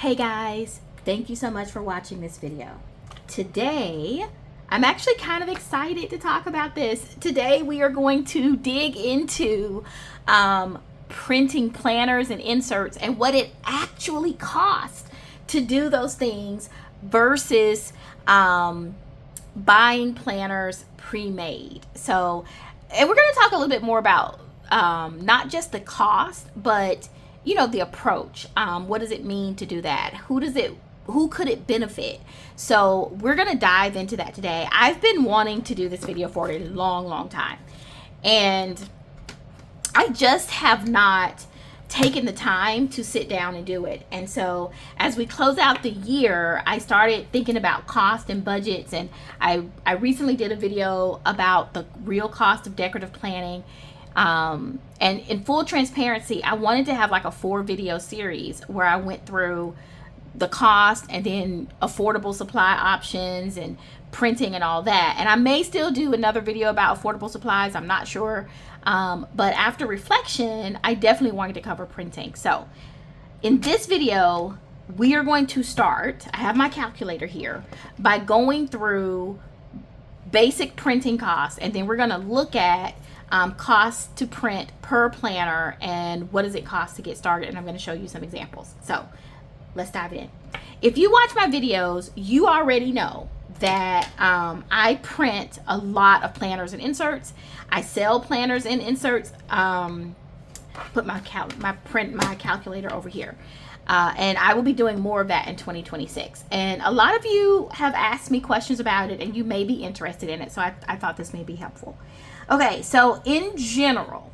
Hey guys, thank you so much for watching this video. Today, I'm actually kind of excited to talk about this. Today we are going to dig into printing planners and inserts and what it actually costs to do those things versus buying planners pre-made. And we're going to talk a little bit more about not just the cost, but the approach. What does it mean to do that? Who could it benefit? So we're gonna dive into that today. I've been wanting to do this video for a long time, and I just have not taken the time to sit down and do it. And so as we close out the year, I started thinking about cost and budgets, and I recently did a video about the real cost of decorative planning. And in full transparency, I wanted to have like a 4-video series where I went through the cost and then affordable supply options and printing and all that. And I may still do another video about affordable supplies, I'm not sure. But after reflection, I definitely wanted to cover printing. So in this video, we are going to start, I have my calculator here, by going through basic printing costs, and then we're going to look at costs to print per planner and what does it cost to get started, and I'm going to show you some examples. So let's dive in. If you watch my videos, you already know that I print a lot of planners and inserts. I sell planners and inserts. Put my calculator over here. And I will be doing more of that in 2026. And a lot of you have asked me questions about it, and you may be interested in it. So I thought this may be helpful. Okay, so in general,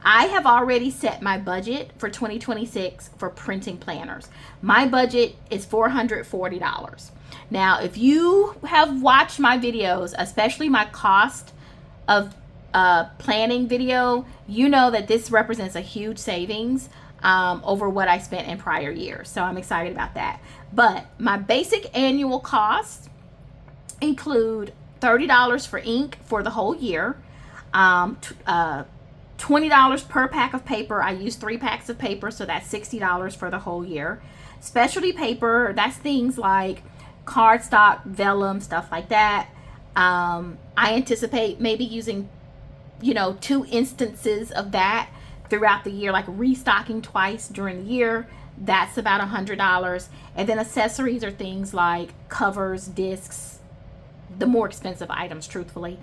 I have already set my budget for 2026 for printing planners. My budget is $440. Now, if you have watched my videos, especially my cost of planning video, you know that this represents a huge savings over what I spent in prior years. So I'm excited about that. But my basic annual costs include $30 for ink for the whole year, $20 per pack of paper. I use 3 packs of paper, so that's $60 for the whole year. Specialty paper, that's things like cardstock, vellum, stuff like that. I anticipate maybe using 2 instances of that throughout the year, like restocking twice during the year. That's about $100. And then accessories are things like covers, discs, the more expensive items, truthfully.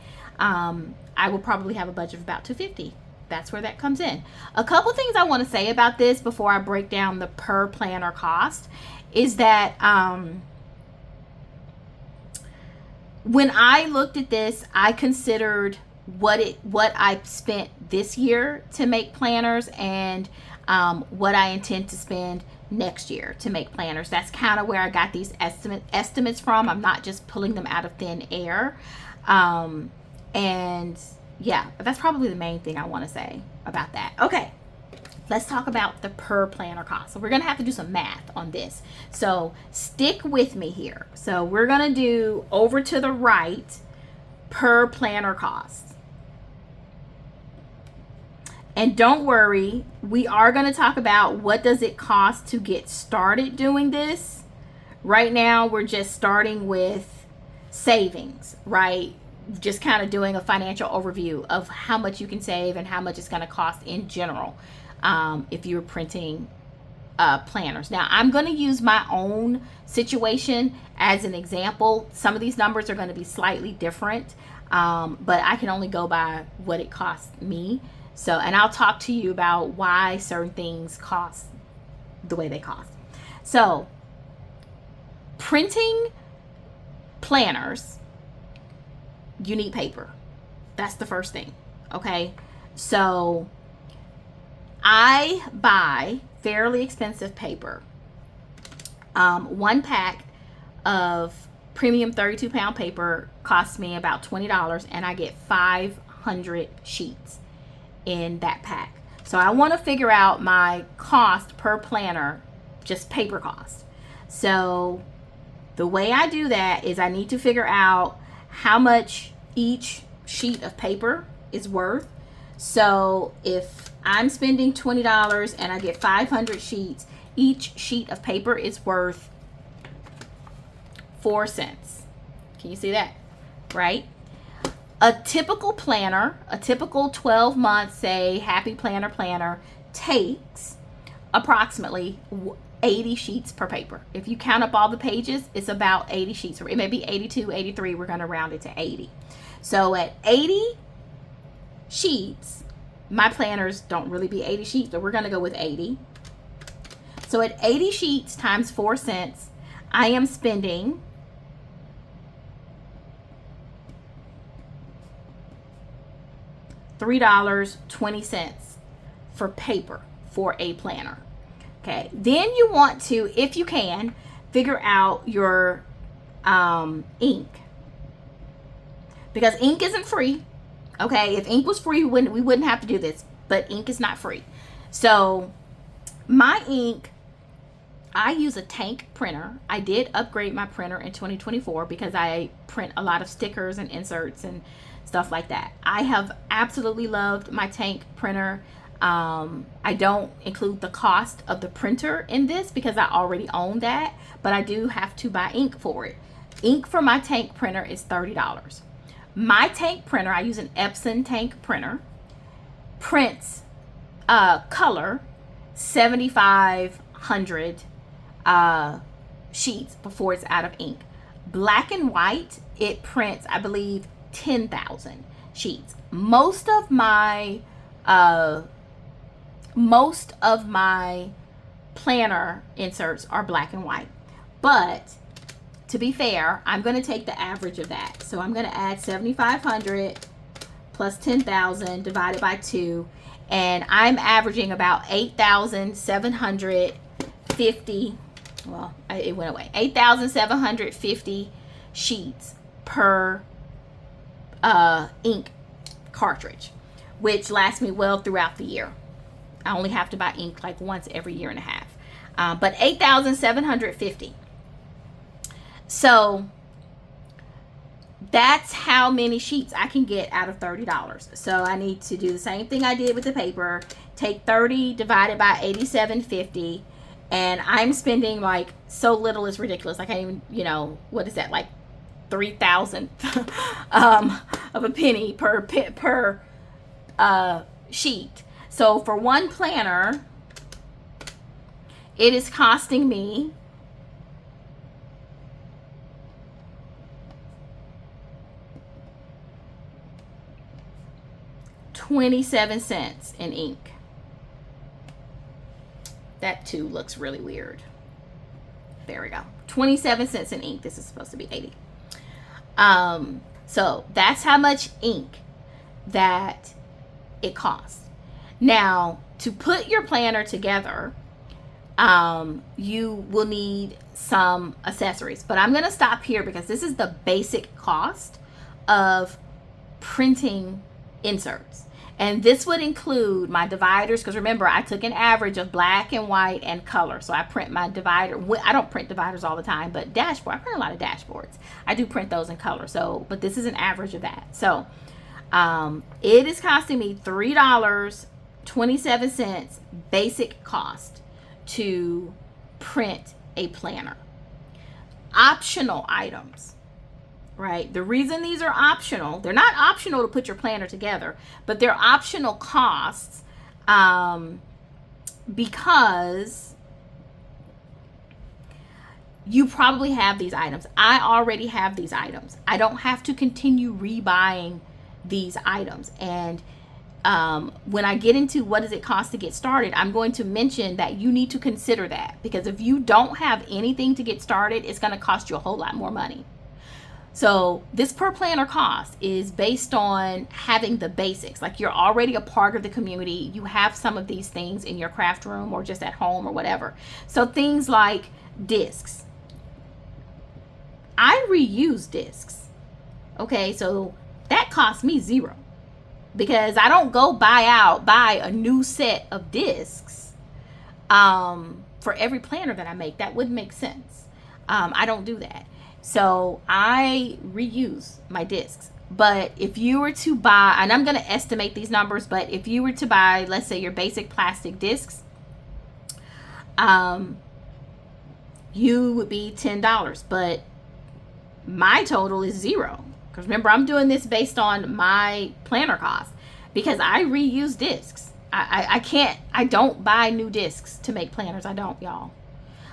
I will probably have a budget of about $250. That's where that comes in. A couple things I want to say about this before I break down the per planner cost is that when I looked at this, I considered what I spent this year to make planners and what I intend to spend next year to make planners. That's kind of where I got these estimates from. I'm not just pulling them out of thin air. And yeah, that's probably the main thing I want to say about that. Okay, let's talk about the per planner cost. So we're going to have to do some math on this. So stick with me here. So we're going to do over to the right per planner cost. And don't worry, we are going to talk about what does it cost to get started doing this. Right now, we're just starting with savings, right? Just kind of doing a financial overview of how much you can save and how much it's going to cost in general if you're printing planners. Now, I'm going to use my own situation as an example. Some of these numbers are going to be slightly different, but I can only go by what it costs me. So, and I'll talk to you about why certain things cost the way they cost. So, printing planners, you need paper. That's the first thing. Okay. So I buy fairly expensive paper. 1 pack of premium 32-pound paper costs me about $20, and I get 500 sheets in that pack. So I want to figure out my cost per planner, just paper cost. So the way I do that is I need to figure out how much each sheet of paper is worth. So if I'm spending $20 and I get 500 sheets, each sheet of paper is worth 4 cents. Can you see that? Right? A typical planner, a typical 12-month, say, Happy Planner takes approximately 80 sheets per paper. If you count up all the pages, it's about 80 sheets. It may be 82, 83. We're going to round it to 80. So at 80 sheets, my planners don't really be 80 sheets, but we're going to go with 80. So at 80 sheets times 4 cents, I am spending $3.20 for paper for a planner. Okay, then you want to, if you can, figure out your ink, because ink isn't free. Okay, if ink was free, we wouldn't have to do this, but ink is not free. So my ink, I use a tank printer. I did upgrade my printer in 2024 because I print a lot of stickers and inserts and stuff like that. I have absolutely loved my tank printer. I don't include the cost of the printer in this because I already own that, but I do have to buy ink for it. Ink for my tank printer is $30. My tank printer, I use an Epson tank printer, prints color 7,500 sheets before it's out of ink. Black and white, it prints, I believe, 10,000 sheets. Most of my planner inserts are black and white, but to be fair, I'm going to take the average of that. So I'm going to add 7,500 plus 10,000 divided by 2, and I'm averaging about 8,750. Well, it went away. 8,750 sheets per ink cartridge, which lasts me well throughout the year. I only have to buy ink like once every year and a half, but 8,750. So that's how many sheets I can get out of $30. So I need to do the same thing I did with the paper. Take 30 divided by 8,750, and I'm spending like so little, it's ridiculous. I can't even, what is that, like 3,000 of a penny per sheet. So for one planner, it is costing me $0.27 in ink. That too looks really weird. There we go. 27 cents in ink. This is supposed to be 80. So that's how much ink that it costs. Now, to put your planner together, you will need some accessories, but I'm going to stop here because this is the basic cost of printing inserts. And this would include my dividers, because remember, I took an average of black and white and color. So I print my divider. I don't print dividers all the time, but dashboard, I print a lot of dashboards. I do print those in color. So, but this is an average of that. So it is costing me $3.27 basic cost to print a planner. Optional items. Right? The reason these are optional, they're not optional to put your planner together, but they're optional costs because you probably have these items. I already have these items. I don't have to continue rebuying these items. And when I get into what does it cost to get started, I'm going to mention that you need to consider that, because if you don't have anything to get started, it's going to cost you a whole lot more money. So this per planner cost is based on having the basics. Like, you're already a part of the community. You have some of these things in your craft room or just at home or whatever. So things like discs. I reuse discs. Okay, so that costs me $0 because I don't go buy a new set of discs for every planner that I make. That wouldn't make sense. I don't do that. So I reuse my discs. But if you were to buy, and I'm going to estimate these numbers, but if you were to buy, let's say, your basic plastic discs, you would be $10, but my total is zero. Because remember, I'm doing this based on my planner cost because I reuse discs. I don't buy new discs to make planners. I don't, y'all.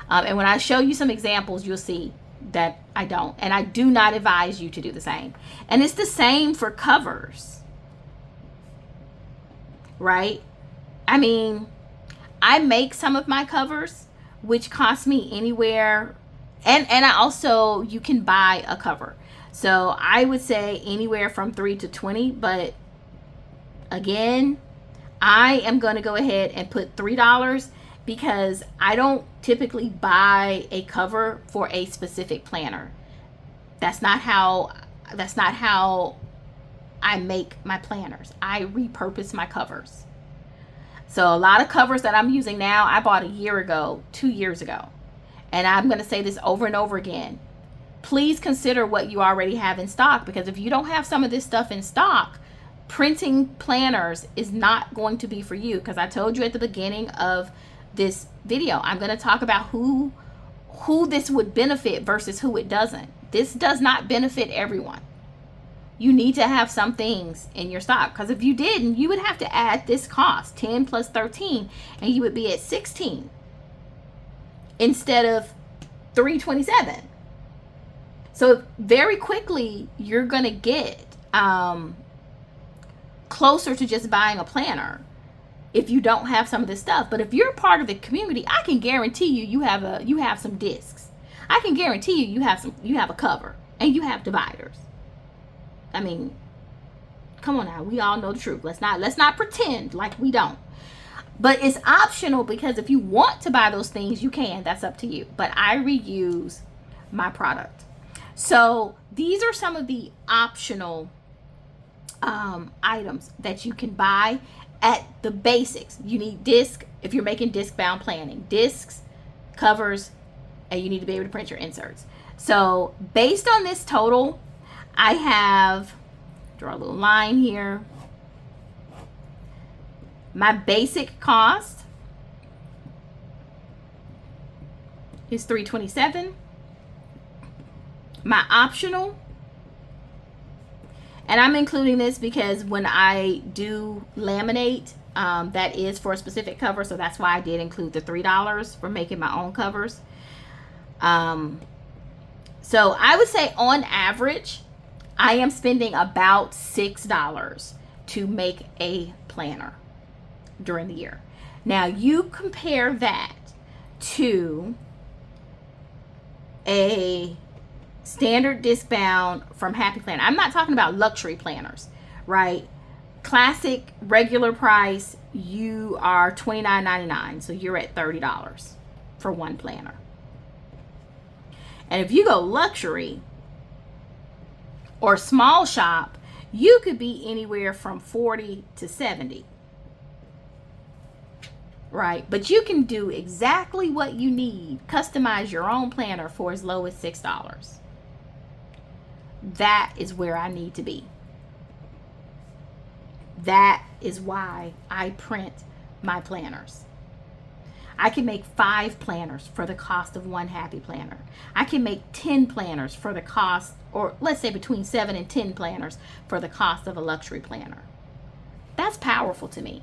And when I show you some examples, you'll see that I don't. And I do not advise you to do the same. And it's the same for covers, right? I mean, I make some of my covers, which cost me anywhere. And I also, you can buy a cover. So I would say anywhere from 3 to 20. But again, I am going to go ahead and put $3 because I don't typically buy a cover for a specific planner. That's not how I make my planners. I repurpose my covers. So a lot of covers that I'm using now, I bought a year ago, 2 years ago. And I'm going to say this over and over again. Please consider what you already have in stock, because if you don't have some of this stuff in stock, printing planners is not going to be for you. Because I told you at the beginning of this video, I'm going to talk about who this would benefit versus who it doesn't. This does not benefit everyone. You need to have some things in your stock, because if you didn't, you would have to add this cost, 10 plus 13, and you would be at 16 instead of 327. So very quickly you're going to get closer to just buying a planner if you don't have some of this stuff. But if you're part of the community, I can guarantee you have some discs. I can guarantee you have a cover and you have dividers. I mean, come on now, we all know the truth. Let's not pretend like we don't. But it's optional, because if you want to buy those things, you can. That's up to you. But I reuse my product. So these are some of the optional items that you can buy at the basics. You need disc if you're making disc bound planning, discs, covers, and you need to be able to print your inserts. So based on this total, I have, draw a little line here. My basic cost is $327. My optional, and I'm including this because when I do laminate, that is for a specific cover, so that's why I did include the $3 for making my own covers. So I would say on average, I am spending about $6 to make a planner during the year. Now you compare that to a standard disc bound from Happy Planner. I'm not talking about luxury planners, right? Classic regular price, you are $29.99, so you're at $30 for one planner. And if you go luxury or small shop, you could be anywhere from $40 to $70. Right? But you can do exactly what you need. Customize your own planner for as low as $6. That is where I need to be. That is why I print my planners. I can make 5 planners for the cost of one Happy Planner. I can make 10 planners for the cost, or let's say between 7 and 10 planners for the cost of a luxury planner. That's powerful to me.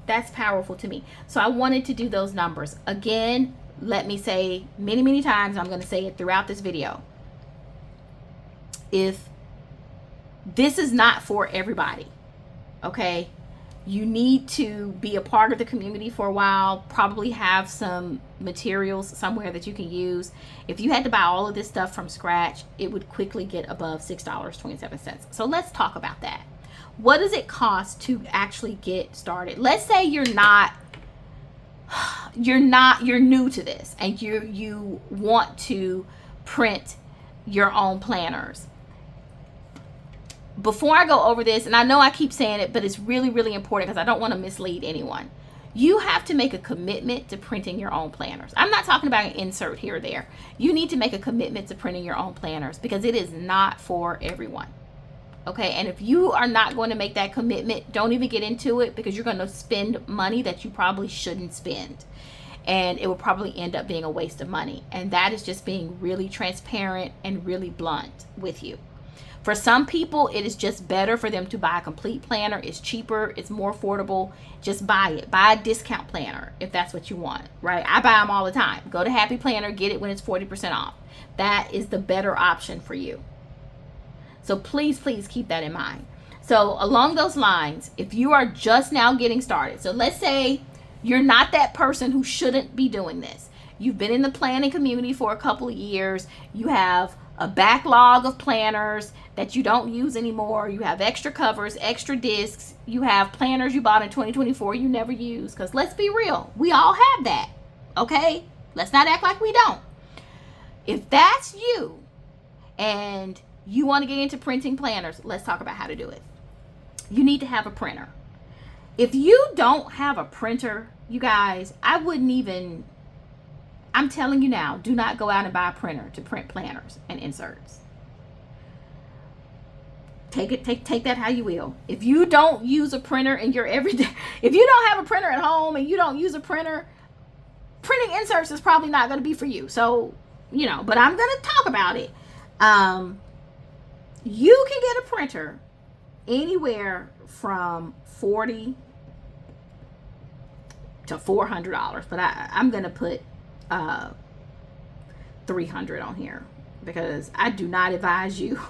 That's powerful to me. So I wanted to do those numbers. Again, let me say many, many times, I'm going to say it throughout this video. If this is not for everybody, okay, you need to be a part of the community for a while, probably have some materials somewhere that you can use. If you had to buy all of this stuff from scratch, it would quickly get above $6.27. So let's talk about that. What does it cost to actually get started? Let's say you're new to this and you want to print your own planners. Before I go over this, and I know I keep saying it, but it's really, really important because I don't want to mislead anyone. You have to make a commitment to printing your own planners. I'm not talking about an insert here or there. You need to make a commitment to printing your own planners because it is not for everyone. Okay, and if you are not going to make that commitment, don't even get into it because you're going to spend money that you probably shouldn't spend. and it will probably end up being a waste of money. And that is just being really transparent and really blunt with you. For some people, it is just better for them to buy a complete planner. It's cheaper, it's more affordable. Just buy it. Buy a discount planner if that's what you want, right? I buy them all the time. Go to Happy Planner, get it when it's 40% off. That is the better option for you. So please, please keep that in mind. So along those lines, if you are just now getting started, so let's say you're not that person who shouldn't be doing this. You've been in the planning community for a couple of years. You have a backlog of planners that you don't use anymore. You have extra covers, extra discs. You have planners you bought in 2024 you never use. Because let's be real, we all have that. Okay? Let's not act like we don't. If that's you and you want to get into printing planners, let's talk about how to do it. You need to have a printer. If you don't have a printer, you guys, I wouldn't even, I'm telling you now, do not go out and buy a printer to print planners and inserts. Take that how you will. If you don't use a printer in your everyday, if you don't have a printer at home and you don't use a printer, printing inserts is probably not going to be for you. So, but I'm going to talk about it. You can get a printer anywhere from $40 to $400, but I'm going to put $300 on here because I do not advise you.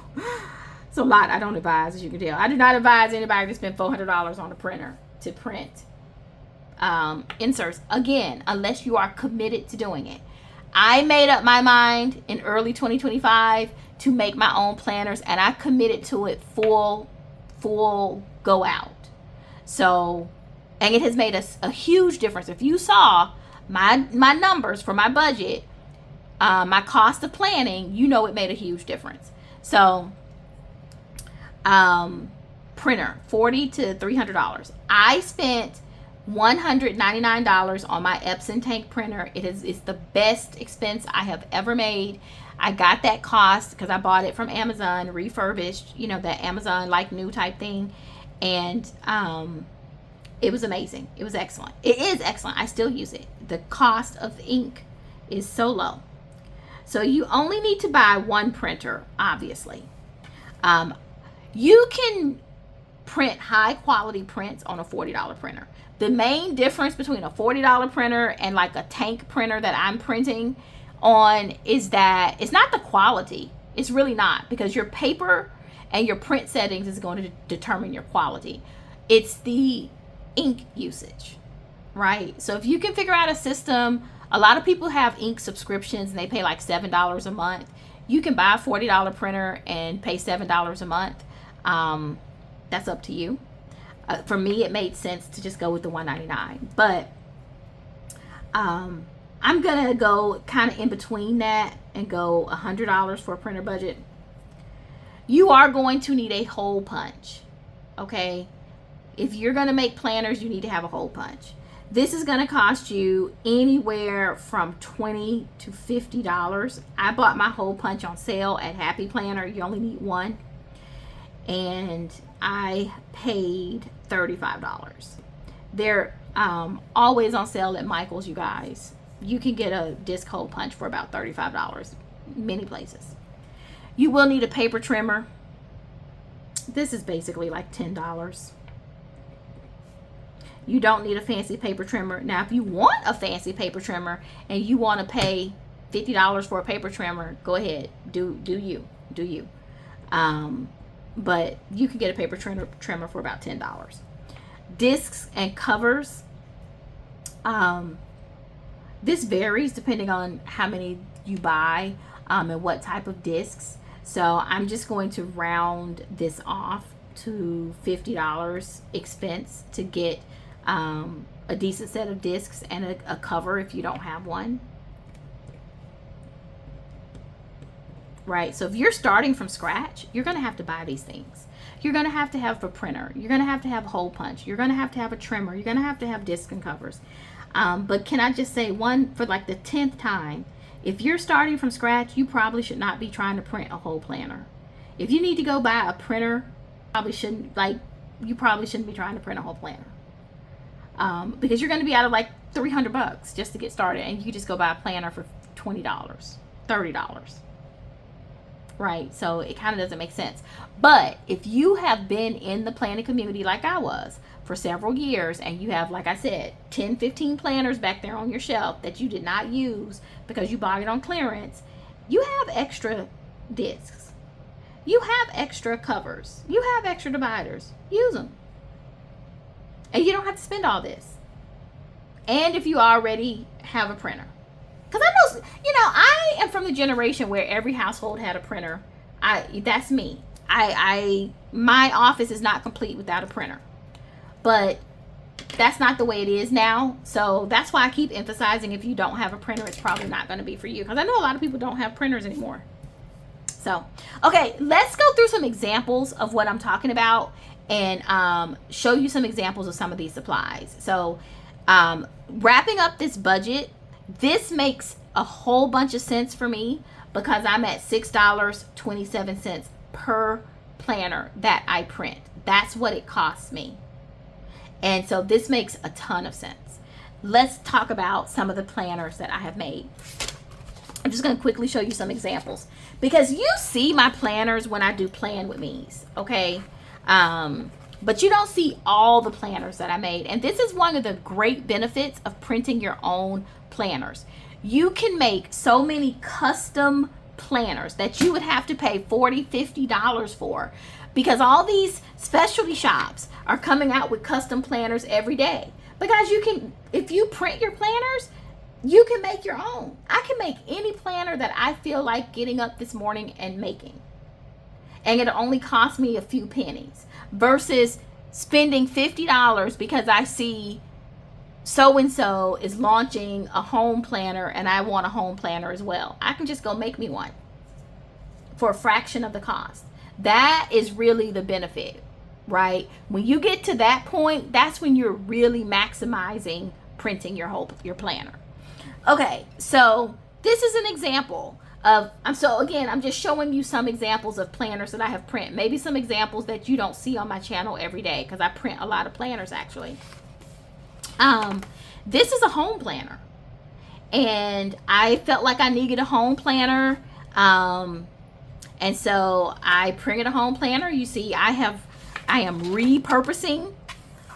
It's a lot I don't advise, as you can tell. I do not advise anybody to spend $400 on a printer to print inserts, again, unless you are committed to doing it. I made up my mind in early 2025 to make my own planners, and I committed to it full go out. So, and it has made a huge difference. If you saw my numbers for my budget, my cost of planning, it made a huge difference. So, printer, $40 to $300. I spent $199 on my Epson tank printer. It's the best expense I have ever made. I got that cost because I bought it from Amazon, refurbished, that Amazon like new type thing. And it was amazing. It was excellent. It is excellent. I still use it. The cost of ink is so low. So you only need to buy one printer, obviously. You can print high quality prints on a $40 printer. The main difference between a $40 printer and like a tank printer that I'm printing on is that it's not the quality. It's really not, because your paper and your print settings is going to determine your quality. It's the ink usage, right? So if you can figure out a system, a lot of people have ink subscriptions and they pay like $7 a month. You can buy a $40 printer and pay $7 a month. That's up to you. For me, it made sense to just go with the $199, but I'm gonna go kind of in between that and go $100 for a printer budget. You are going to need a hole punch, okay? If you're gonna make planners, you need to have a hole punch. This is gonna cost you anywhere from $20 to $50. I bought my hole punch on sale at Happy Planner. You only need one. And I paid $35. They're always on sale at Michael's, you guys. You can get a disc hole punch for about $35 many places. You will need a paper trimmer. This is basically like $10. You don't need a fancy paper trimmer. Now, if you want a fancy paper trimmer and you want to pay $50 for a paper trimmer, go ahead. Do you. But you can get a paper trimmer for about $10. Discs and covers. This varies depending on how many you buy and what type of discs. So I'm just going to round this off to $50 expense to get a decent set of discs and a cover if you don't have one. Right, so if you're starting from scratch, you're going to have to buy these things. You're going to have a printer. You're going to have a hole punch. You're going to have a trimmer. You're going to have disc and covers. But can I just say, one, for like the 10th time, if you're starting from scratch, you probably should not be trying to print a whole planner. If you need to go buy a printer, you probably shouldn't be trying to print a whole planner. Because you're going to be out of like $300 just to get started, and you can just go buy a planner for $20, $30. Right? So it kind of doesn't make sense. But if you have been in the planning community like I was for several years, and you have, like I said, 10, 15 planners back there on your shelf that you did not use because you bought it on clearance, you have extra discs. You have extra covers. You have extra dividers. Use them. And you don't have to spend all this. And if you already have a printer. Because I know, I am from the generation where every household had a printer. That's me. My office is not complete without a printer. But that's not the way it is now. So that's why I keep emphasizing, if you don't have a printer, it's probably not going to be for you. Because I know a lot of people don't have printers anymore. So, okay, let's go through some examples of what I'm talking about, and show you some examples of some of these supplies. So, wrapping up this budget, this makes a whole bunch of sense for me because I'm at $6.27 per planner that I print. That's what it costs me. And so this makes a ton of sense. Let's talk about some of the planners that I have made. I'm just going to quickly show you some examples because you see my planners when I do Plan With Me's, okay? But you don't see all the planners that I made. And this is one of the great benefits of printing your own planners. You can make so many custom planners that you would have to pay $40, $50 for, because all these specialty shops are coming out with custom planners every day. Because you can, if you print your planners, you can make your own. I can make any planner that I feel like getting up this morning and making. And it'll only cost me a few pennies versus spending $50 because I see so-and-so is launching a home planner and I want a home planner as well. I can just go make me one for a fraction of the cost. That is really the benefit, right? When you get to that point, that's when you're really maximizing printing your planner. Okay, so this is an example of, I'm just showing you some examples of planners that I have print. Maybe some examples that you don't see on my channel every day because I print a lot of planners actually. This is a home planner, and I felt like I needed a home planner. And so I printed a home planner. You see, I am repurposing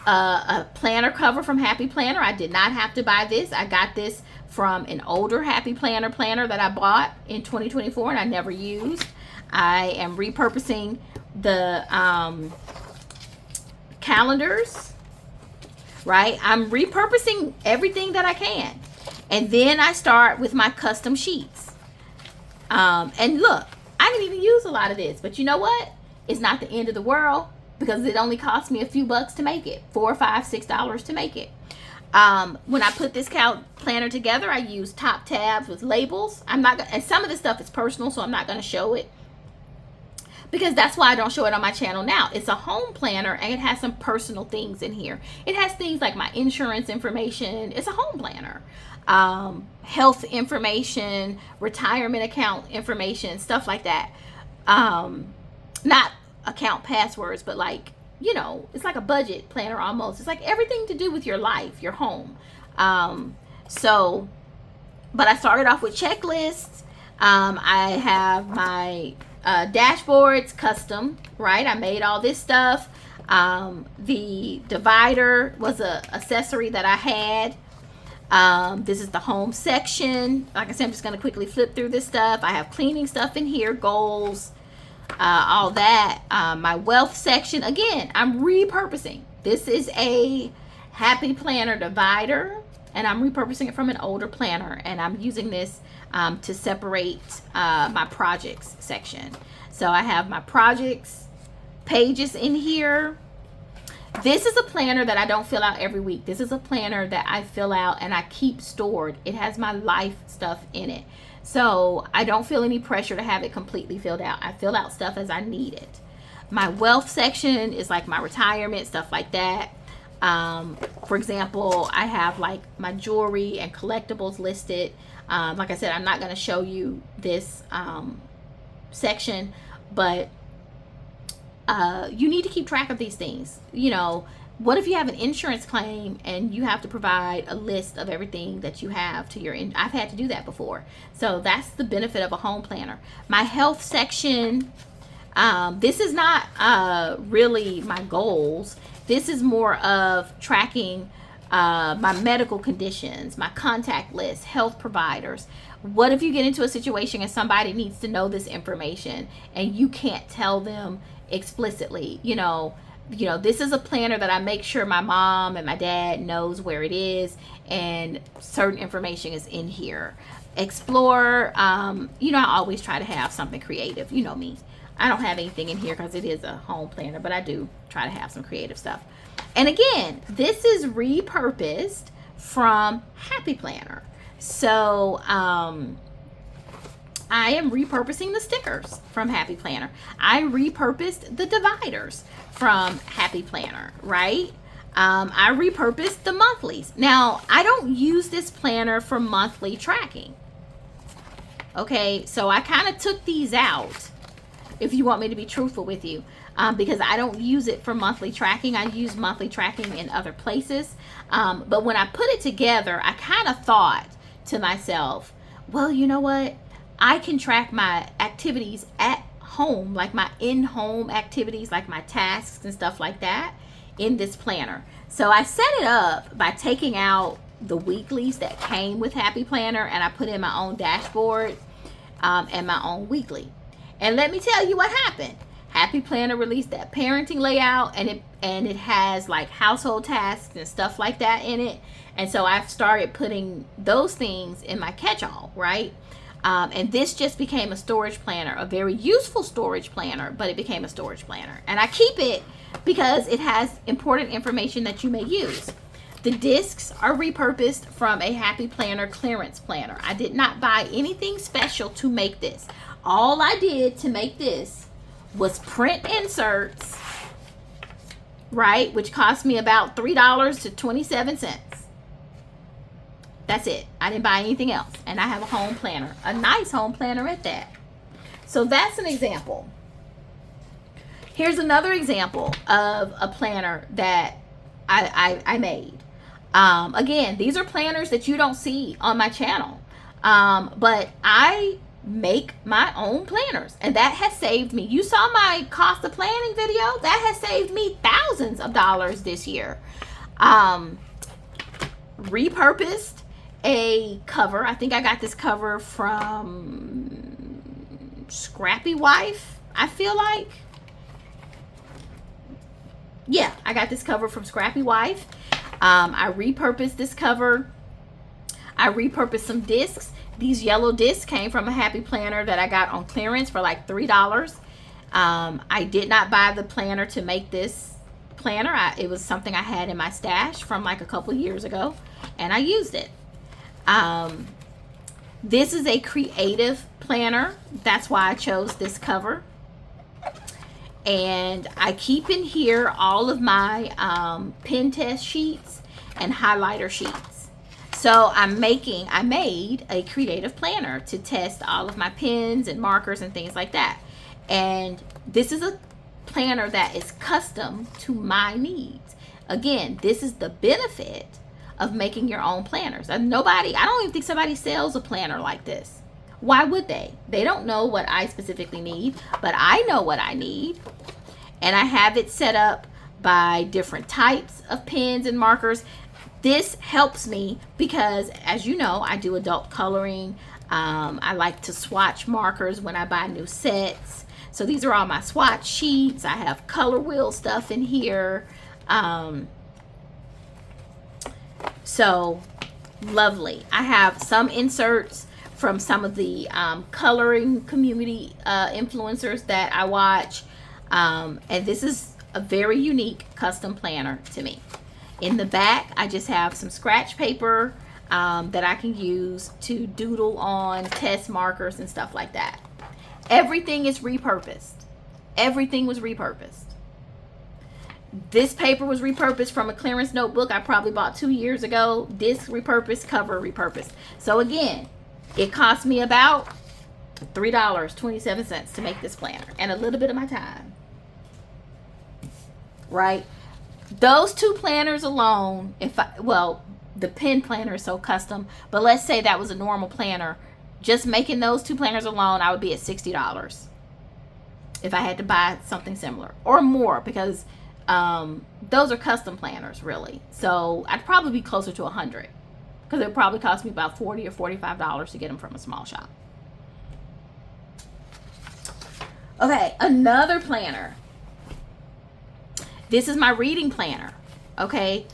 a planner cover from Happy Planner. I did not have to buy this. I got this from an older Happy Planner that I bought in 2024 and I never used. I am repurposing the calendars, right? I'm repurposing everything that I can. And then I start with my custom sheets. And look, I didn't even use a lot of this, but you know what? It's not the end of the world because it only cost me a few bucks to make it, $4, $5, $6 to make it. When I put this planner together, I used top tabs with labels. And some of this stuff is personal, so I'm not going to show it because that's why I don't show it on my channel now. It's a home planner and it has some personal things in here. It has things like my insurance information. It's a home planner. Health information, retirement account information, stuff like that. Not account passwords, but like, it's like a budget planner almost. It's like everything to do with your life, your home. But I started off with checklists. I have my dashboards custom, right? I made all this stuff. The divider was a accessory that I had. This is the home section. Like I said, I'm just going to quickly flip through this stuff. I have cleaning stuff in here, goals, all that. My wealth section, again, I'm repurposing. This is a Happy Planner divider, and I'm repurposing it from an older planner, and I'm using this to separate my projects section. So I have my projects pages in here. This is a planner that I don't fill out every week. This is a planner that I fill out and I keep stored. It has my life stuff in it. So I don't feel any pressure to have it completely filled out. I fill out stuff as I need it. My wealth section is like my retirement, stuff like that. For example, I have like my jewelry and collectibles listed. Like I said, I'm not going to show you this section, but you need to keep track of these things. What if you have an insurance claim and you have to provide a list of everything that you have to your I've had to do that before. So that's the benefit of a home planner. My health section, this is not really my goals. This is more of tracking my medical conditions, my contact list, health providers. What if you get into a situation and somebody needs to know this information and you can't tell them explicitly? This is a planner that I make sure my mom and my dad knows where it is, and certain information is in here. Explore, I always try to have something creative. You know me. I don't have anything in here because it is a home planner, but I do try to have some creative stuff. And again, this is repurposed from Happy Planner. So I am repurposing the stickers from Happy Planner. I repurposed the dividers from Happy Planner, right? I repurposed the monthlies. Now, I don't use this planner for monthly tracking. Okay, so I kind of took these out, if you want me to be truthful with you, because I don't use it for monthly tracking. I use monthly tracking in other places. But when I put it together, I kind of thought to myself, well, you know what? I can track my activities at home, like my in-home activities, like my tasks and stuff like that in this planner. So I set it up by taking out the weeklies that came with Happy Planner, and I put in my own dashboard and my own weekly. And let me tell you what happened. Happy Planner released that parenting layout, and it has like household tasks and stuff like that in it. And so I've started putting those things in my catch-all, right? And this just became a storage planner, a very useful storage planner, but it became a storage planner. And I keep it because it has important information that you may use. The discs are repurposed from a Happy Planner clearance planner. I did not buy anything special to make this. All I did to make this was print inserts, right, which cost me about $3 to 27 cents. That's it. I didn't buy anything else. And I have a home planner, a nice home planner at that. So that's an example. Here's another example of a planner that I made. Again, these are planners that you don't see on my channel. But I make my own planners, and that has saved me. You saw my cost of planning video. That has saved me thousands of dollars this year. Repurposed a cover. I think I got this cover from Scrappy Wife, I feel like. Yeah, I got this cover from Scrappy Wife. I repurposed this cover. I repurposed some discs. These yellow discs came from a Happy Planner that I got on clearance for like $3. I did not buy the planner to make this planner. It was something I had in my stash from like a couple years ago, and I used it. This is a creative planner. That's why I chose this cover. And I keep in here all of my pen test sheets and highlighter sheets. So I made a creative planner to test all of my pens and markers and things like that. And this is a planner that is custom to my needs. Again, this is the benefit of making your own planners. I don't even think somebody sells a planner like this. Why would they? They don't know what I specifically need, but I know what I need. And I have it set up by different types of pens and markers. This helps me because, as you know, I do adult coloring. I like to swatch markers when I buy new sets. So these are all my swatch sheets. I have color wheel stuff in here. So lovely. I have some inserts from some of the coloring community influencers that I watch. And this is a very unique custom planner to me. In the back, I just have some scratch paper that I can use to doodle on, test markers and stuff like that. Everything is repurposed. Everything was repurposed. This paper was repurposed from a clearance notebook I probably bought 2 years ago. Disc repurposed, cover repurposed. So again, it cost me about $3.27 to make this planner, and a little bit of my time. Right? Those two planners alone, the pen planner is so custom, but let's say that was a normal planner. Just making those two planners alone, I would be at $60 if I had to buy something similar or more, because those are custom planners, really. So I'd probably be closer to $100, because it would probably cost me about $40 or $45 to get them from a small shop. Okay, another planner. This is my reading planner. Okay,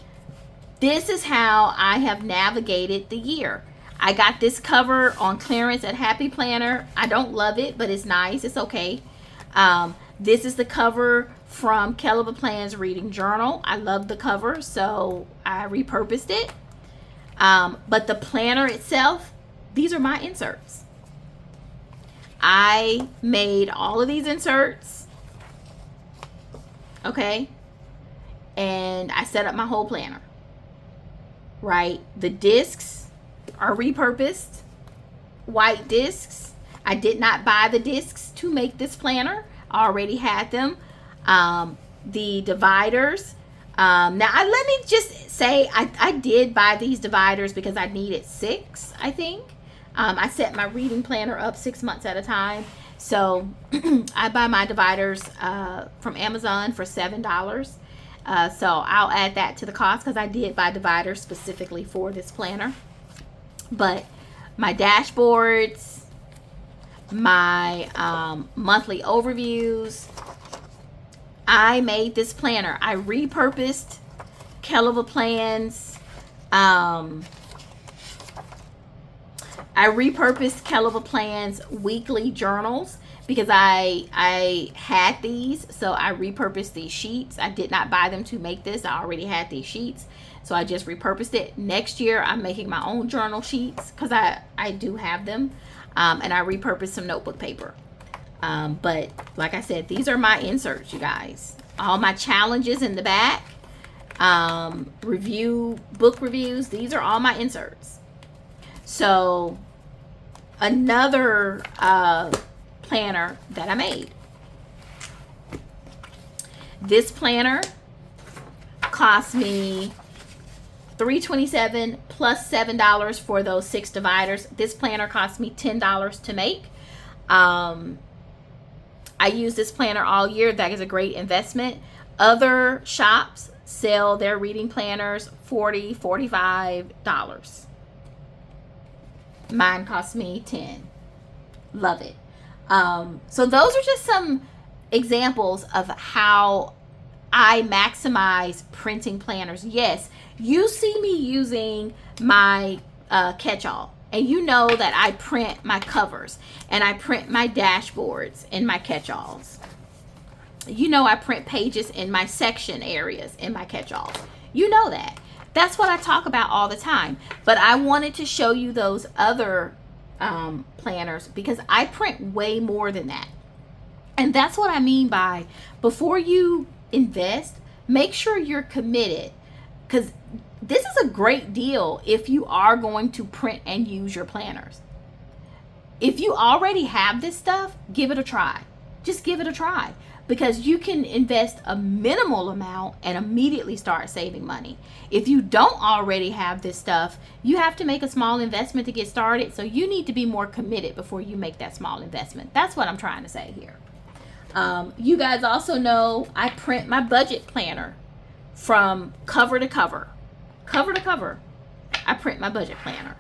this is how I have navigated the year. I got this cover on clearance at Happy Planner. I don't love it, but it's nice. It's okay. This is the cover from Caliber Plan's reading journal. I love the cover, so I repurposed it. But the planner itself, these are my inserts. I made all of these inserts, okay, and I set up my whole planner, right? The discs are repurposed, white discs. I did not buy the discs to make this planner. I already had them. The dividers. Now, let me just say, I did buy these dividers because I needed 6, I think. I set my reading planner up 6 months at a time. So I buy my dividers from Amazon for $7. So I'll add that to the cost, because I did buy dividers specifically for this planner. But my dashboards, my monthly overviews, I made this planner. I repurposed Caliber Plan's weekly journals, because I had these, so I repurposed these sheets. I did not buy them to make this. I already had these sheets, so I just repurposed it. Next year, I'm making my own journal sheets, because I do have them, and I repurposed some notebook paper. But like I said, these are my inserts, you guys. All my challenges in the back, book reviews, these are all my inserts. So another planner that I made. This planner cost me $327 plus $7 for those 6 dividers. This planner cost me $10 to make. I use this planner all year. That is a great investment. Other shops sell their reading planners $40, $45. Mine cost me $10. Love it. So those are just some examples of how I maximize printing planners. Yes, you see me using my catch-all, and you know that I print my covers and I print my dashboards in my catch-alls. You know I print pages in my section areas in my catch-alls. You know that. That's what I talk about all the time. But I wanted to show you those other planners, because I print way more than that. And that's what I mean by, before you invest, make sure you're committed, because this is a great deal if you are going to print and use your planners. If you already have this stuff, give it a try. Just give it a try, because you can invest a minimal amount and immediately start saving money. If you don't already have this stuff, you have to make a small investment to get started. So you need to be more committed before you make that small investment. That's what I'm trying to say here. You guys also know I print my budget planner from cover to cover. Cover to cover, I print my budget planner.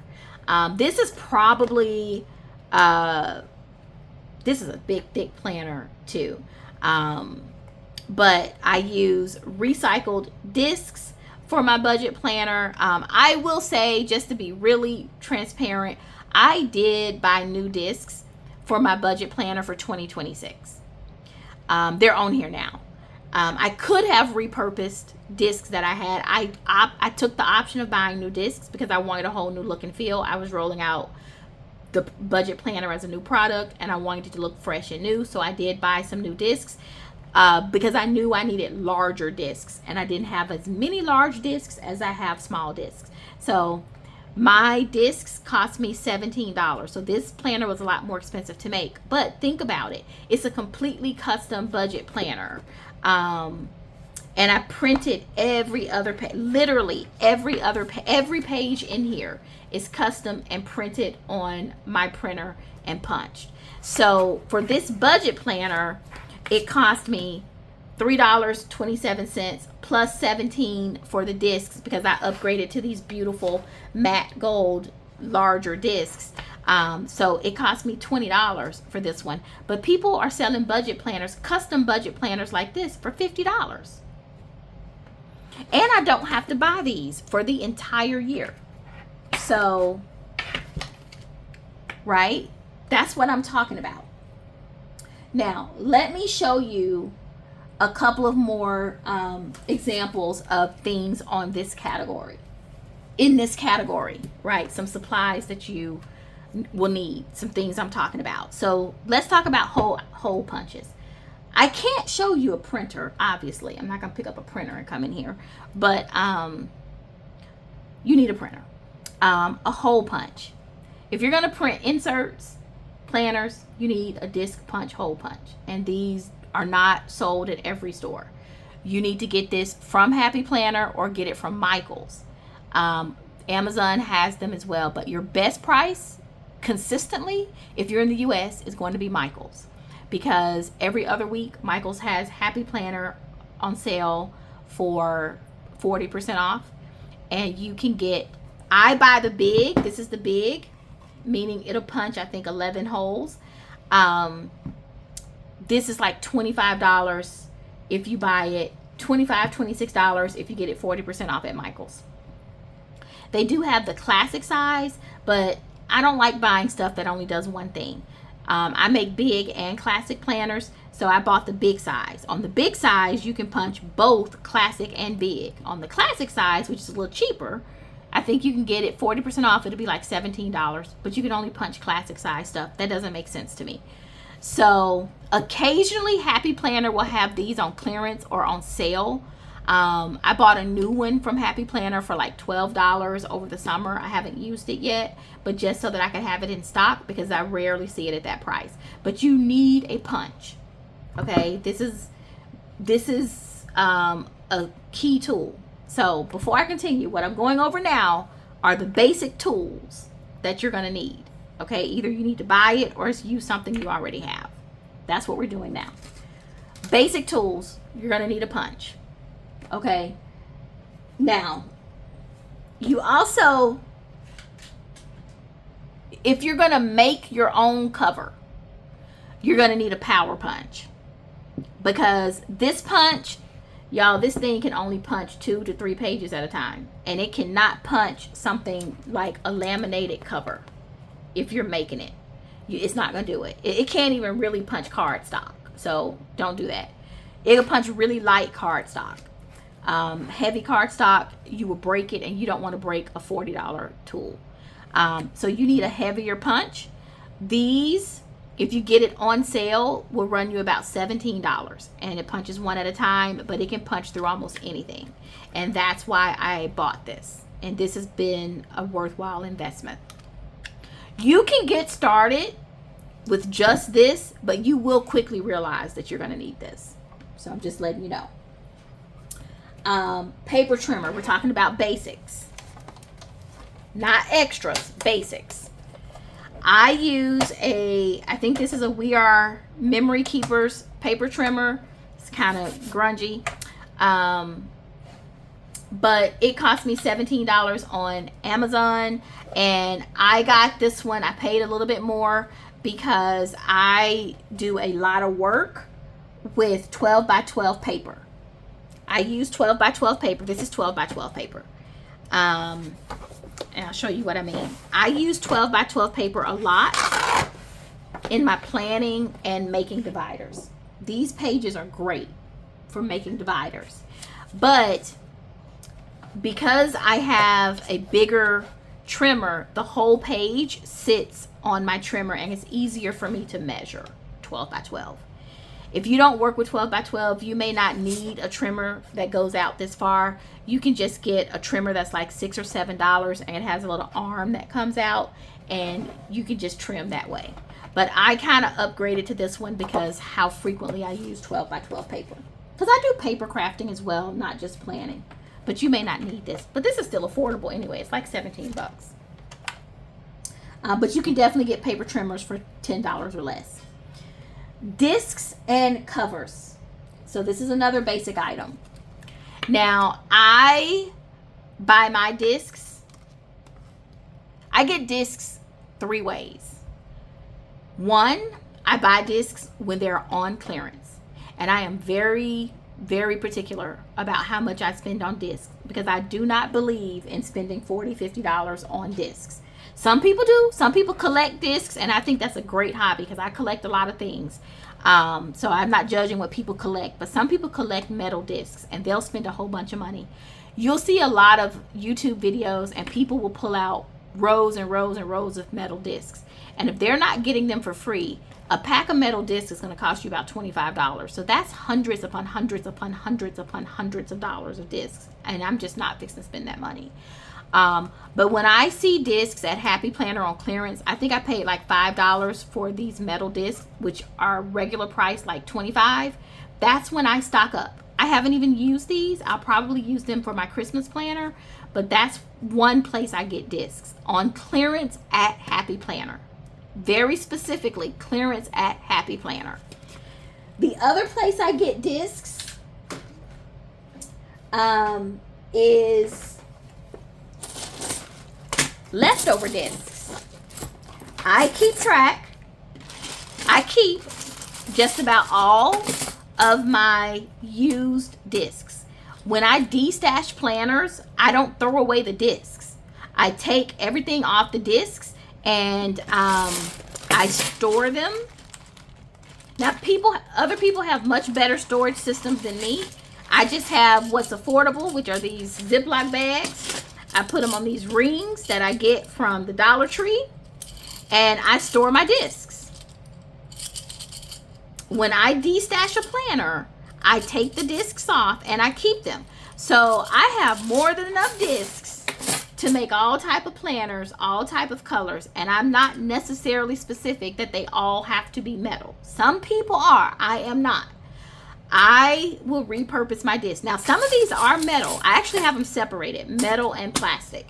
This is probably, this is a big, thick planner too. But I use recycled discs for my budget planner. I will say, just to be really transparent, I did buy new discs for my budget planner for 2026. They're on here now. I could have repurposed discs that I had. I took the option of buying new discs because I wanted a whole new look and feel. I was rolling out the budget planner as a new product, and I wanted it to look fresh and new. So I did buy some new discs because I knew I needed larger discs, and I didn't have as many large discs as I have small discs. So my discs cost me $17. So this planner was a lot more expensive to make. But think about it. It's a completely custom budget planner. And I printed every other page, literally every page in here is custom and printed on my printer and punched. So for this budget planner, it cost me $3.27 plus $17 for the discs, because I upgraded to these beautiful matte gold larger discs. So it cost me $20 for this one. But people are selling budget planners, custom budget planners like this, for $50. And I don't have to buy these for the entire year. So, right? That's what I'm talking about. Now, let me show you a couple of more examples of things on this category. In this category, right? Some supplies that you will need, some things I'm talking about. So let's talk about hole punches. I can't show you a printer, obviously. I'm not going to pick up a printer and come in here. But you need a printer. A hole punch. If you're going to print inserts, planners, you need a disc punch, hole punch. And these are not sold at every store. You need to get this from Happy Planner or get it from Michael's. Amazon has them as well. But your best price, consistently, if you're in the US, is going to be Michael's. Because every other week, Michael's has Happy Planner on sale for 40% off. And you can get, I buy the big, this is the big, meaning it'll punch, I think, 11 holes. This is like $25 if you buy it, $26 if you get it 40% off at Michael's. They do have the classic size, but I don't like buying stuff that only does one thing. I make big and classic planners, so I bought the big size. On the big size, you can punch both classic and big. On the classic size, which is a little cheaper, I think you can get it 40% off. It'll be like $17, but you can only punch classic size stuff. That doesn't make sense to me. So occasionally Happy Planner will have these on clearance or on sale. I bought a new one from Happy Planner for like $12 over the summer. I haven't used it yet, but just so that I can have it in stock, because I rarely see it at that price. But you need a punch. Okay, this is a key tool. So before I continue, what I'm going over now are the basic tools that you're going to need. Okay, either you need to buy it or use something you already have. That's what we're doing now. Basic tools, you're going to need a punch. Okay, now you also, if you're going to make your own cover, you're going to need a power punch, because this punch, y'all, this thing can only punch 2 to 3 pages at a time, and it cannot punch something like a laminated cover. If you're making it, it's not going to do it. It can't even really punch cardstock, so don't do that. It'll punch really light cardstock. Heavy cardstock, you will break it, and you don't want to break a $40 tool. So you need a heavier punch. These, if you get it on sale, will run you about $17, and it punches one at a time, but it can punch through almost anything. And that's why I bought this, and this has been a worthwhile investment. You can get started with just this, but you will quickly realize that you're going to need this. So I'm just letting you know. Paper trimmer. We're talking about basics, not extras, basics. I use I think this is a We Are Memory Keepers paper trimmer. It's kind of grungy. But it cost me $17 on Amazon, and I got this one. I paid a little bit more because I do a lot of work with 12 by 12 paper. I use 12 by 12 paper. This is 12 by 12 paper. And I'll show you what I mean. I use 12 by 12 paper a lot in my planning and making dividers. These pages are great for making dividers. But because I have a bigger trimmer, the whole page sits on my trimmer, and it's easier for me to measure 12 by 12. If you don't work with 12 by 12, you may not need a trimmer that goes out this far. You can just get a trimmer that's like $6 or $7, and it has a little arm that comes out, and you can just trim that way. But I kind of upgraded to this one because how frequently I use 12 by 12 paper. because I do paper crafting as well, not just planning. But you may not need this. But this is still affordable anyway. It's like 17 bucks. But you can definitely get paper trimmers for $10 or less. Discs and covers. So this is another basic item. Now, I buy my discs. I get discs 3 ways. One, I buy discs when they're on clearance. And I am very, very particular about how much I spend on discs, because I do not believe in spending $40, $50 on discs. Some people do. Some people collect discs, and I think that's a great hobby because I collect a lot of things. So I'm not judging what people collect, but some people collect metal discs and they'll spend a whole bunch of money. You'll see a lot of YouTube videos and people will pull out rows and rows and rows of metal discs. And if they're not getting them for free, a pack of metal discs is going to cost you about $25. So that's hundreds upon hundreds upon hundreds upon hundreds of dollars of discs. And I'm just not fixing to spend that money. But when I see discs at Happy Planner on clearance, I think I paid like $5 for these metal discs, which are regular price like $25. That's when I stock up. I haven't even used these. I'll probably use them for my Christmas planner, but that's one place I get discs, on clearance at Happy Planner. Very specifically, clearance at Happy Planner. The other place I get discs is leftover discs. I keep track. I keep just about all of my used discs. When I destash planners, I don't throw away the discs. I take everything off the discs and I store them. Now, other people have much better storage systems than me. I just have what's affordable, which are these Ziploc bags. I put them on these rings that I get from the Dollar Tree, and I store my discs. When I destash a planner, I take the discs off and I keep them. So I have more than enough discs to make all type of planners, all type of colors, and I'm not necessarily specific that they all have to be metal. Some people are. I am not. I will repurpose my discs. Now, some of these are metal. I actually have them separated, metal and plastic.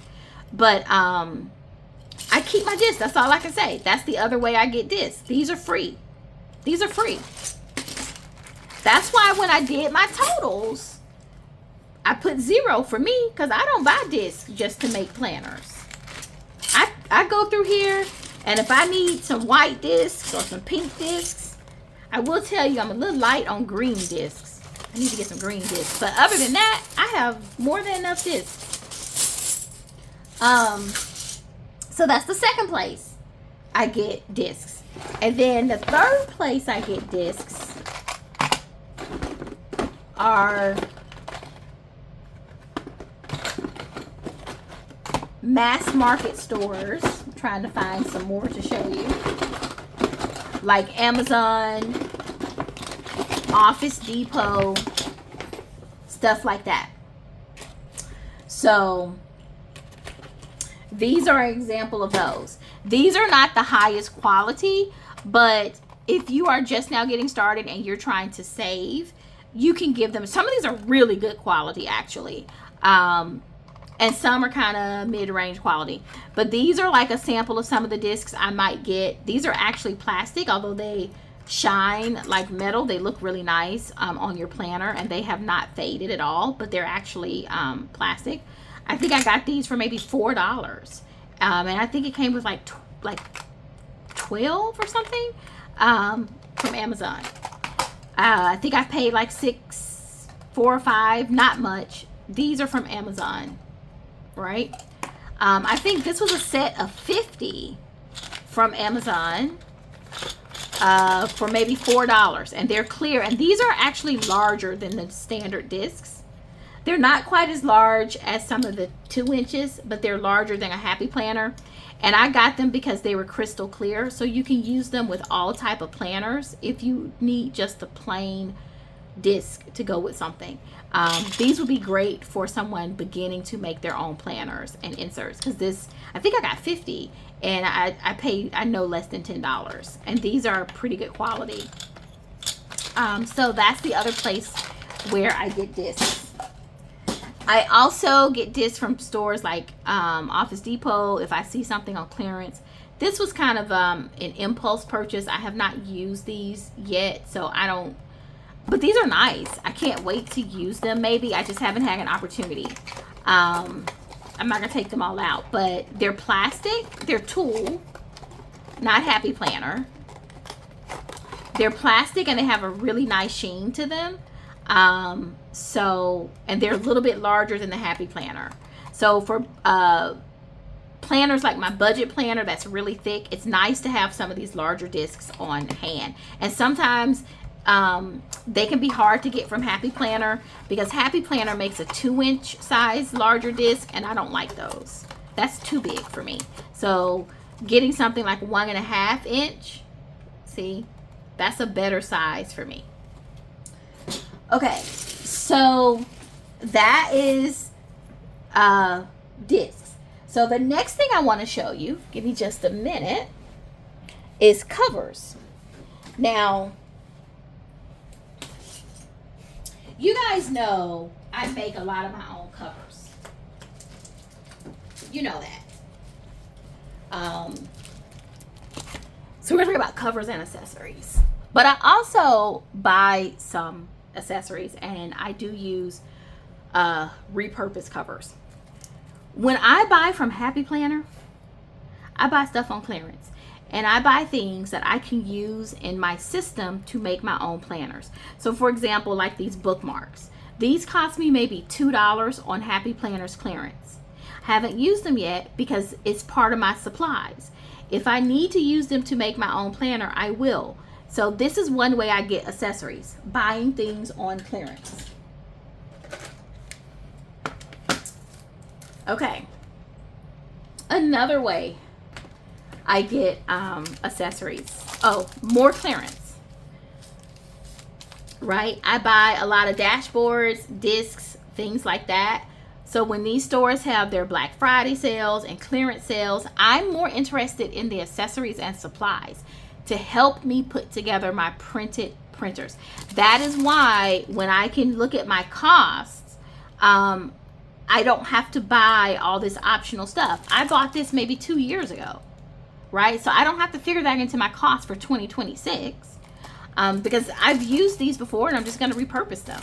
But I keep my discs. That's all I can say. That's the other way I get discs. These are free. These are free. That's why when I did my totals, I put 0 for me, because I don't buy discs just to make planners. I go through here, and if I need some white discs or some pink discs, I will tell you I'm a little light on green discs. I need to get some green discs. But other than that, I have more than enough discs. So that's the second place I get discs. And then the third place I get discs are mass market stores. I'm trying to find some more to show you. Like Amazon, Office Depot, stuff like that. So these are an example of those. These are not the highest quality, but if you are just now getting started and you're trying to save, you can give them. Some of these are really good quality, actually. And some are kind of mid-range quality. But these are like a sample of some of the discs I might get. These are actually plastic, although they shine like metal. They look really nice on your planner, and they have not faded at all, but they're actually plastic. I think I got these for maybe $4. And I think it came with like 12 or something from Amazon. I think I paid like 6, 4 or 5, not much. These are from Amazon, right? I think this was a set of 50 from Amazon for maybe $4, and they're clear. And these are actually larger than the standard discs. They're not quite as large as some of the 2 inches, but they're larger than a Happy Planner. And I got them because they were crystal clear, so you can use them with all type of planners if you need just a plain disc to go with something. These would be great for someone beginning to make their own planners and inserts, because this, I think I got 50, and I paid no less than $10, and these are pretty good quality. So that's the other place where I get discs. I also get discs from stores like Office Depot if I see something on clearance. This was kind of an impulse purchase. I have not used these yet, so I don't, but these are nice. I can't wait to use them. Maybe I just haven't had an opportunity. I'm not gonna take them all out, but they're plastic. They're tulle, not Happy Planner. They're plastic and they have a really nice sheen to them. And they're a little bit larger than the Happy Planner. So for planners like my budget planner that's really thick, it's nice to have some of these larger discs on hand. And sometimes they can be hard to get from Happy Planner because Happy Planner makes a 2-inch size larger disc, and I don't like those. That's too big for me. So getting something like 1.5 inch, see, that's a better size for me. Okay, so that is discs. So the next thing I want to show you, give me just a minute, is covers. Now, you guys know I make a lot of my own covers. You know that. So we're going to talk about covers and accessories. But I also buy some accessories, and I do use repurposed covers. When I buy from Happy Planner, I buy stuff on clearance, and I buy things that I can use in my system to make my own planners. So for example, like these bookmarks, these cost me maybe $2 on Happy Planner's clearance. Haven't used them yet because it's part of my supplies. If I need to use them to make my own planner, I will. So this is one way I get accessories, buying things on clearance. Okay. Another way I get accessories. Oh, more clearance. Right? I buy a lot of dashboards, discs, things like that. So when these stores have their Black Friday sales and clearance sales, I'm more interested in the accessories and supplies to help me put together my printed printers. That is why when I can look at my costs, I don't have to buy all this optional stuff. I bought this maybe 2 years ago, right? So I don't have to figure that into my cost for 2026 because I've used these before and I'm just going to repurpose them.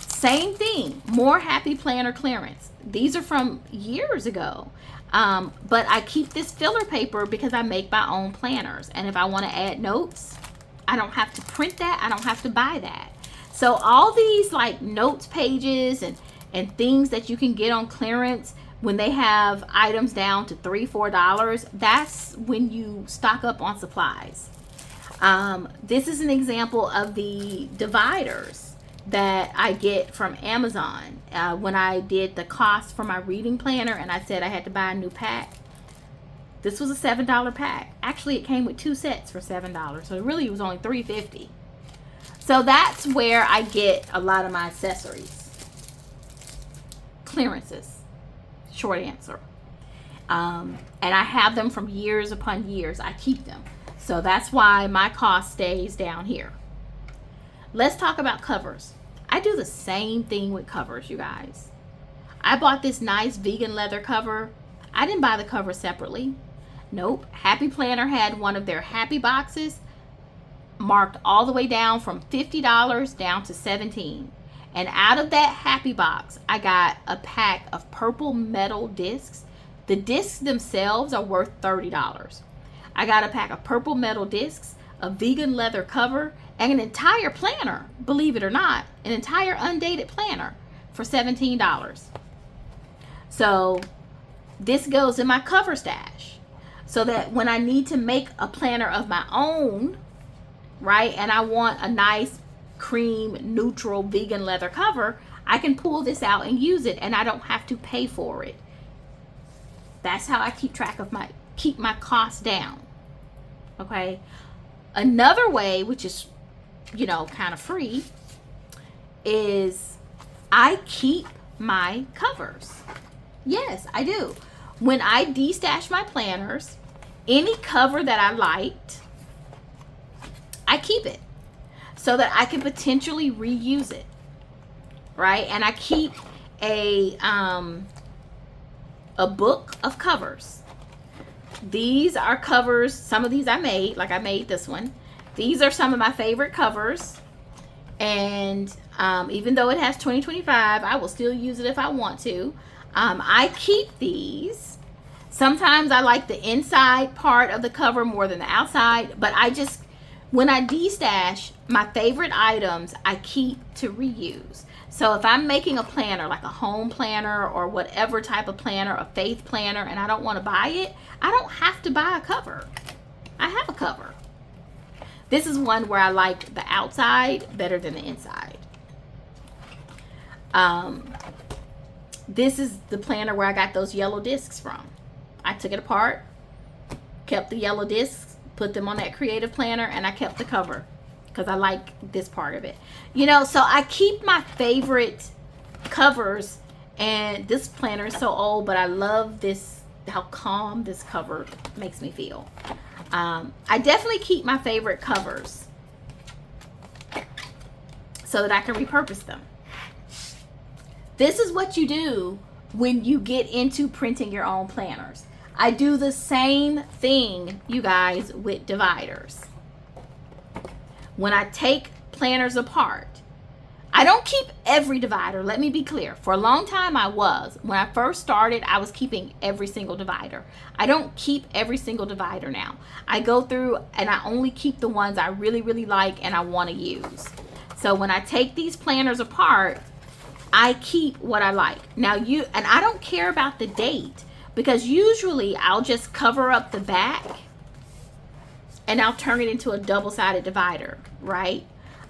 Same thing, more Happy Planner clearance. These are from years ago. But I keep this filler paper because I make my own planners. And if I want to add notes, I don't have to print that. I don't have to buy that. So all these like notes pages and things that you can get on clearance when they have items down to $3, $4, that's when you stock up on supplies. This is an example of the dividers that I get from Amazon. When I did the cost for my reading planner and I said I had to buy a new pack, this was a $7 pack. Actually, it came with 2 sets for $7, so it really was only $3.50. So that's where I get a lot of my accessories. Clearances, short answer. And I have them from years upon years. I keep them. So that's why my cost stays down here. Let's talk about covers. I do the same thing with covers, you guys. I bought this nice vegan leather cover. I didn't buy the cover separately. Nope. Happy Planner had one of their happy boxes marked all the way down from $50 down to $17. And out of that happy box, I got a pack of purple metal discs. The discs themselves are worth $30. I got a pack of purple metal discs, a vegan leather cover, and an entire planner, believe it or not, an entire undated planner for $17. So this goes in my cover stash so that when I need to make a planner of my own, right, and I want a nice cream neutral vegan leather cover, I can pull this out and use it and I don't have to pay for it. That's how I keep track of keep my costs down. Okay. Another way, which is, you know, kind of free, is I keep my covers. Yes, I do. When I destash my planners, any cover that I liked, I keep it so that I can potentially reuse it. right? And I keep a book of covers. These are covers. Some of these I made, like I made this one. These are some of my favorite covers. And even though it has 2025, I will still use it if I want to. I keep these. Sometimes I like the inside part of the cover more than the outside, but when I de-stash my favorite items, I keep to reuse. So if I'm making a planner, like a home planner or whatever type of planner, a faith planner, and I don't want to buy it, I don't have to buy a cover. I have a cover. This is one where I like the outside better than the inside. This is the planner where I got those yellow discs from. I took it apart, kept the yellow discs, put them on that creative planner, and I kept the cover because I like this part of it. You know, so I keep my favorite covers, and this planner is so old, but I love this, how calm this cover makes me feel. I definitely keep my favorite covers so that I can repurpose them. This is what you do when you get into printing your own planners. I do the same thing, you guys, with dividers. When I take planners apart, I don't keep every divider. Let me be clear. For a long time, I was. When I first started, I was keeping every single divider. I don't keep every single divider now. I go through and I only keep the ones I really, really like and I want to use. So when I take these planners apart, I keep what I like. Now and I don't care about the date, because usually I'll just cover up the back and I'll turn it into a double-sided divider, right?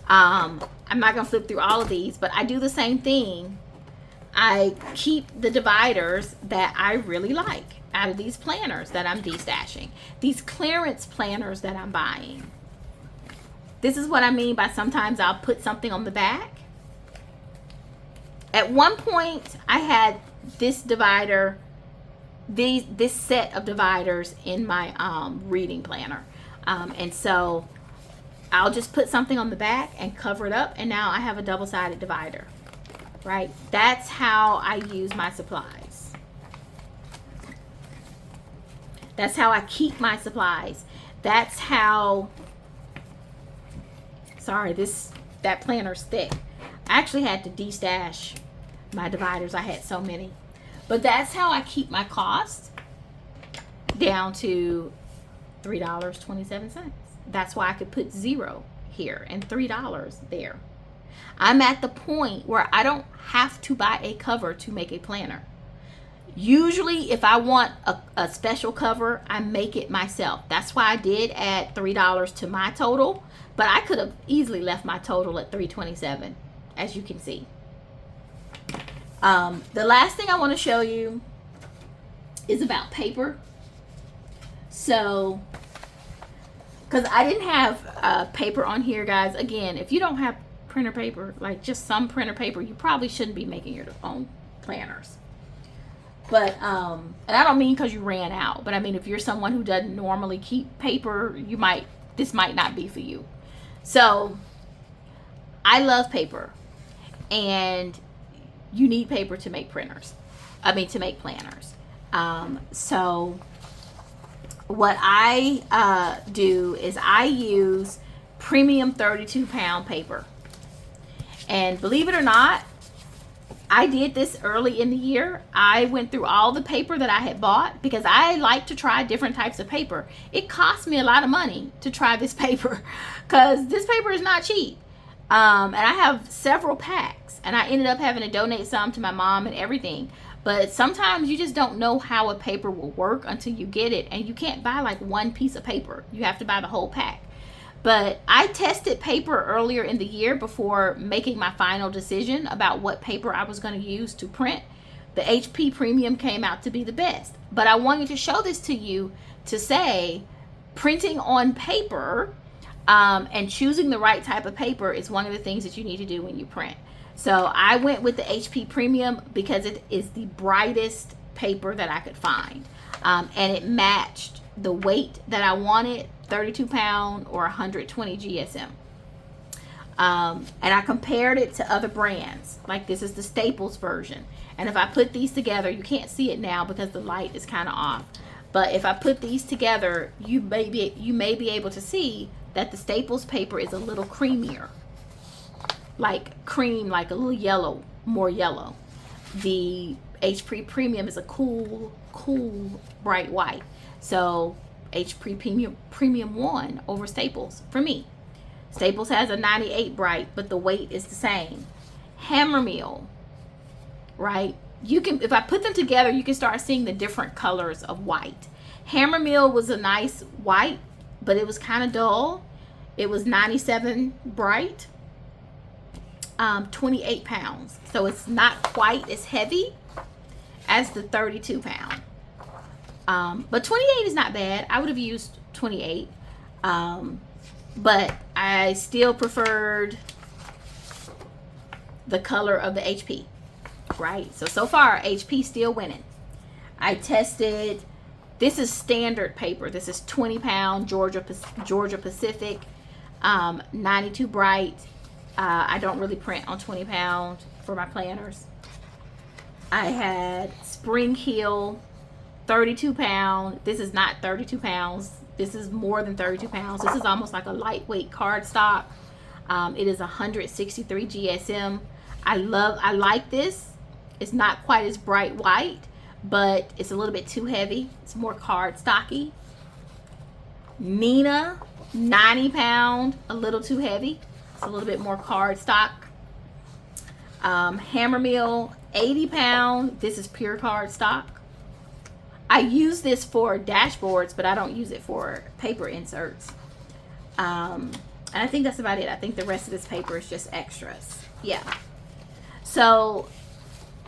I'm not gonna flip through all of these, but I do the same thing. I keep the dividers that I really like out of these planners that I'm de-stashing. These clearance planners that I'm buying. This is what I mean by sometimes I'll put something on the back. At one point, I had this divider, this set of dividers in my reading planner. And so I'll just put something on the back and cover it up, and now I have a double-sided divider, right? That's how I use my supplies. That's how I keep my supplies. That's how, sorry, that planner's thick. I actually had to de-stash my dividers. I had so many. But that's how I keep my cost down to $3.27. That's why I could put 0 here and $3 there. I'm at the point where I don't have to buy a cover to make a planner. Usually if I want a special cover, I make it myself. That's why I did add $3 to my total, but I could have easily left my total at $3.27, as you can see. The last thing I want to show you is about paper. So, because I didn't have paper on here, guys. Again, if you don't have printer paper, like just some printer paper, you probably shouldn't be making your own planners. But, and I don't mean because you ran out, but I mean if you're someone who doesn't normally keep paper, this might not be for you. So, I love paper, and you need paper to make planners. So what I do is I use premium 32-pound paper. And believe it or not, I did this early in the year. I went through all the paper that I had bought because I like to try different types of paper. It cost me a lot of money to try this paper because this paper is not cheap. And I have several packs, and I ended up having to donate some to my mom and everything. But sometimes you just don't know how a paper will work until you get it, and you can't buy like one piece of paper. You have to buy the whole pack. But I tested paper earlier in the year before making my final decision about what paper I was going to use to print. The HP Premium came out to be the best. But I wanted to show this to you to say printing on paper and choosing the right type of paper is one of the things that you need to do when you print. So I went with the HP Premium because it is the brightest paper that I could find. And it matched the weight that I wanted, 32 pound or 120 GSM. And I compared it to other brands. Like this is the Staples version. And if I put these together, you can't see it now because the light is kind of off. But if I put these together, you may be able to see that the Staples paper is a little creamier. Like cream, like a little yellow, more yellow. The HP Premium is a cool, bright white. So HP Premium won over Staples for me. Staples has a 98 bright, but the weight is the same. Hammermill, right? You can, if I put them together, you can start seeing the different colors of white. Hammermill was a nice white, but it was kind of dull. It was 97 bright, 28 pounds. So it's not quite as heavy as the 32 pound. But 28 is not bad. I would have used 28. But I still preferred the color of the HP, right? So far, HP still winning. I tested, this is standard paper. This is 20 pound Georgia Pacific, 92 bright. I don't really print on 20 pound for my planners. I had Spring Hill, 32 pound. This is not 32 pounds. This is more than 32 pounds. This is almost like a lightweight cardstock. It is 163 GSM. I like this. It's not quite as bright white, but it's a little bit too heavy. It's more cardstocky. Nina, 90 pound, a little too heavy. It's a little bit more cardstock. Hammermill, 80 pound. This is pure cardstock. I use this for dashboards, but I don't use it for paper inserts. And I think that's about it. I think the rest of this paper is just extras. Yeah. So,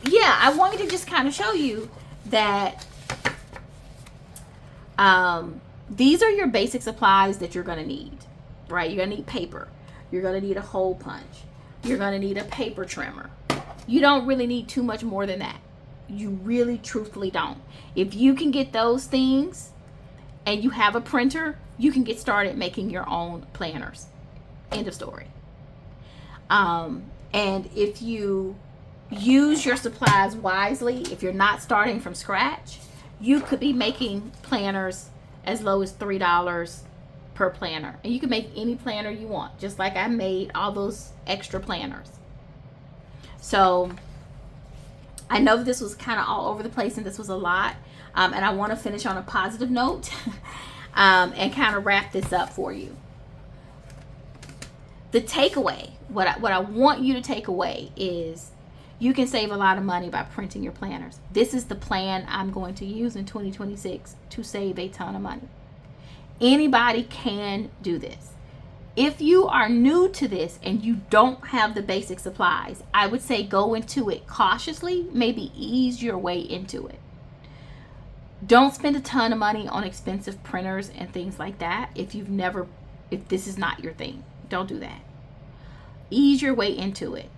yeah, I wanted to just kind of show you that these are your basic supplies that you're going to need, right? You're going to need paper. You're going to need a hole punch. You're going to need a paper trimmer. You don't really need too much more than that. You really, truthfully don't. If you can get those things and you have a printer, you can get started making your own planners. End of story. And if you use your supplies wisely, if you're not starting from scratch, you could be making planners as low as $3 per planner. And you can make any planner you want, just like I made all those extra planners. So I know that this was kind of all over the place and this was a lot. And I want to finish on a positive note and kind of wrap this up for you. The takeaway, what I want you to take away is you can save a lot of money by printing your planners. This is the plan I'm going to use in 2026 to save a ton of money. Anybody can do this. If you are new to this and you don't have the basic supplies, I would say go into it cautiously, maybe ease your way into it. Don't spend a ton of money on expensive printers and things like that if this is not your thing. Don't do that. Ease your way into it.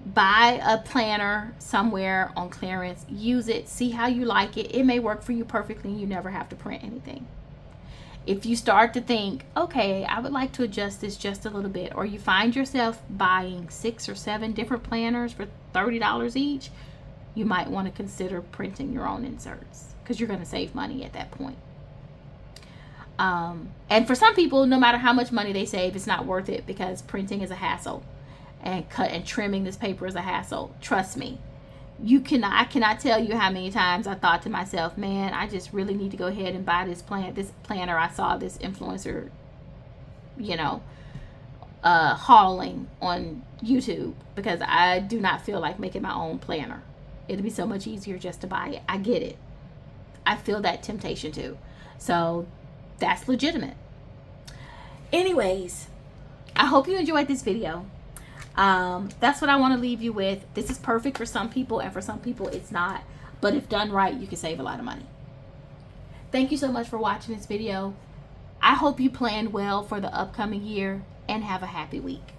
Buy a planner somewhere on clearance, use it, see how you like it. It may work for you perfectly and you never have to print anything. If you start to think, okay, I would like to adjust this just a little bit, or you find yourself buying 6 or 7 different planners for $30 each, you might want to consider printing your own inserts because you're going to save money at that point. And for some people, no matter how much money they save, it's not worth it because printing is a hassle, and trimming this paper is a hassle. Trust me. I cannot tell you how many times I thought to myself, man, I just really need to go ahead and buy this planner. I saw this influencer, hauling on YouTube because I do not feel like making my own planner. It'd be so much easier just to buy it. I get it. I feel that temptation too. So that's legitimate. Anyways, I hope you enjoyed this video. That's what I want to leave you with. This is perfect for some people and for some people it's not, but if done right, you can save a lot of money. Thank you so much for watching this video. I hope you plan well for the upcoming year and have a happy week.